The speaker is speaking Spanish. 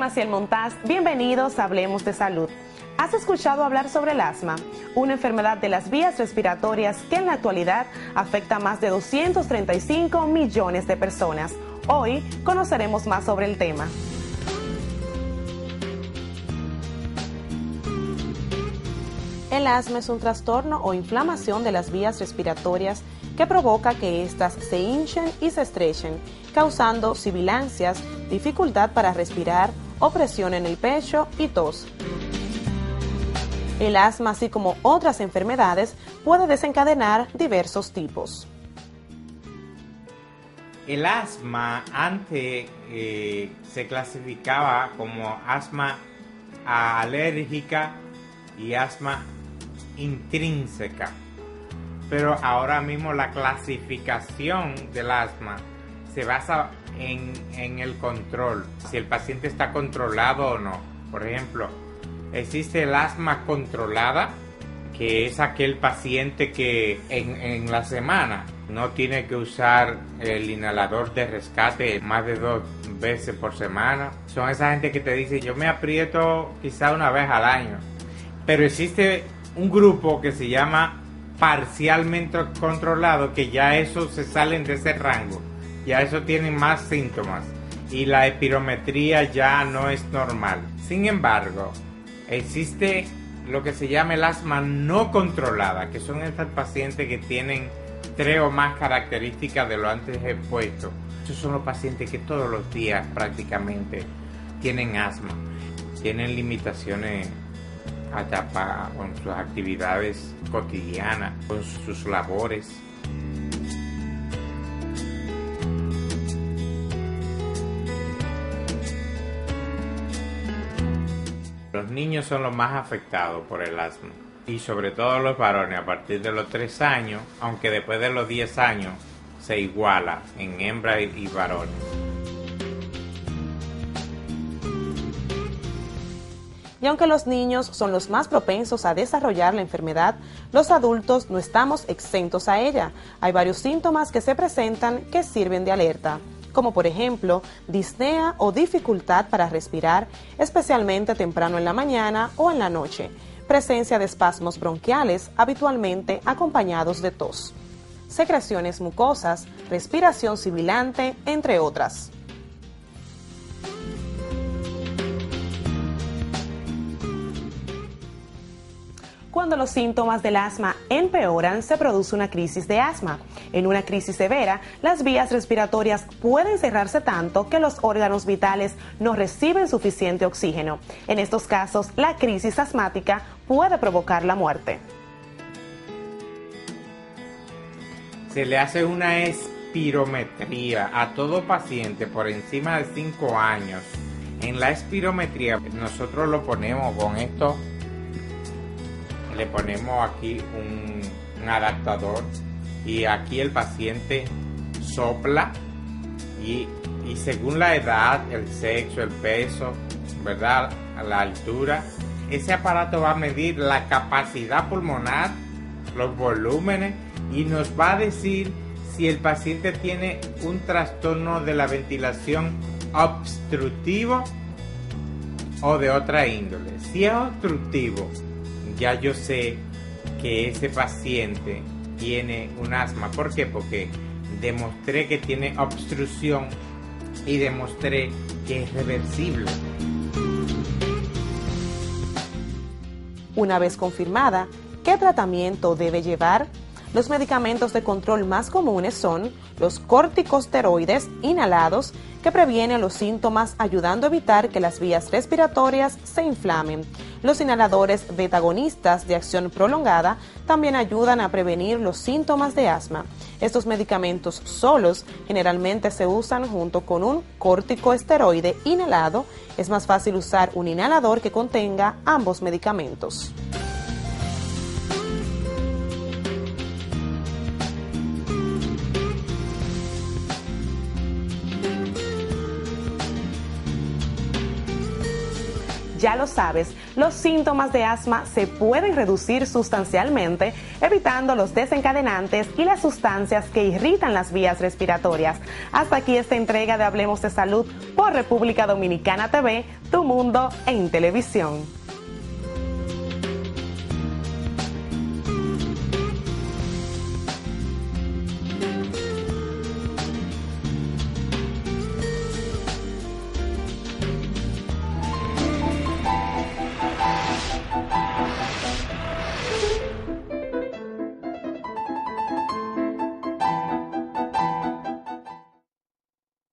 Maciel Montaz, bienvenidos a Hablemos de Salud. ¿Has escuchado hablar sobre el asma? Una enfermedad de las vías respiratorias que en la actualidad afecta a más de 235 millones de personas. Hoy conoceremos más sobre el tema. El asma es un trastorno o inflamación de las vías respiratorias que provoca que éstas se hinchen y se estrechen, causando sibilancias, dificultad para respirar, opresión en el pecho y tos. El asma, así como otras enfermedades, puede desencadenar diversos tipos. El asma antes se clasificaba como asma alérgica y asma intrínseca, pero ahora mismo la clasificación del asma se basa en el control, si el paciente está controlado o no. Por ejemplo, existe el asma controlada, que es aquel paciente que en la semana no tiene que usar el inhalador de rescate más de 2 veces por semana. Son esa gente que te dice, yo me aprieto quizá una vez al año. Pero existe un grupo que se llama parcialmente controlado, que ya eso se salen de ese rango, ya eso tienen más síntomas y la espirometría ya no es normal. Sin embargo, existe lo que se llama el asma no controlada, que son estos pacientes que tienen 3 o más características de lo antes expuesto. Esos son los pacientes que todos los días prácticamente tienen asma, tienen limitaciones hasta con sus actividades cotidianas, con sus labores. Los niños son los más afectados por el asma y sobre todo los varones a partir de los 3 años, aunque después de los 10 años se iguala en hembras y varones. Y aunque los niños son los más propensos a desarrollar la enfermedad, los adultos no estamos exentos a ella. Hay varios síntomas que se presentan que sirven de alerta, como por ejemplo disnea o dificultad para respirar, especialmente temprano en la mañana o en la noche, presencia de espasmos bronquiales, habitualmente acompañados de tos, secreciones mucosas, respiración sibilante, entre otras. Cuando los síntomas del asma empeoran, se produce una crisis de asma. En una crisis severa, las vías respiratorias pueden cerrarse tanto que los órganos vitales no reciben suficiente oxígeno. En estos casos, la crisis asmática puede provocar la muerte. Se le hace una espirometría a todo paciente por encima de 5 años. En la espirometría nosotros lo ponemos con esto. Le ponemos aquí un adaptador y aquí el paciente sopla y según la edad, el sexo, el peso, ¿verdad? La altura, ese aparato va a medir la capacidad pulmonar, los volúmenes y nos va a decir si el paciente tiene un trastorno de la ventilación obstructivo o de otra índole. Si es obstructivo, ya yo sé que ese paciente tiene un asma. ¿Por qué? Porque demostré que tiene obstrucción y demostré que es reversible. Una vez confirmada, ¿qué tratamiento debe llevar? Los medicamentos de control más comunes son los corticosteroides inhalados, que previenen los síntomas ayudando a evitar que las vías respiratorias se inflamen. Los inhaladores beta-agonistas de acción prolongada también ayudan a prevenir los síntomas de asma. Estos medicamentos solos generalmente se usan junto con un corticosteroide inhalado. Es más fácil usar un inhalador que contenga ambos medicamentos. ya lo sabes, los síntomas de asma se pueden reducir sustancialmente, evitando los desencadenantes y las sustancias que irritan las vías respiratorias. Hasta aquí esta entrega de Hablemos de Salud por República Dominicana TV, tu mundo en televisión.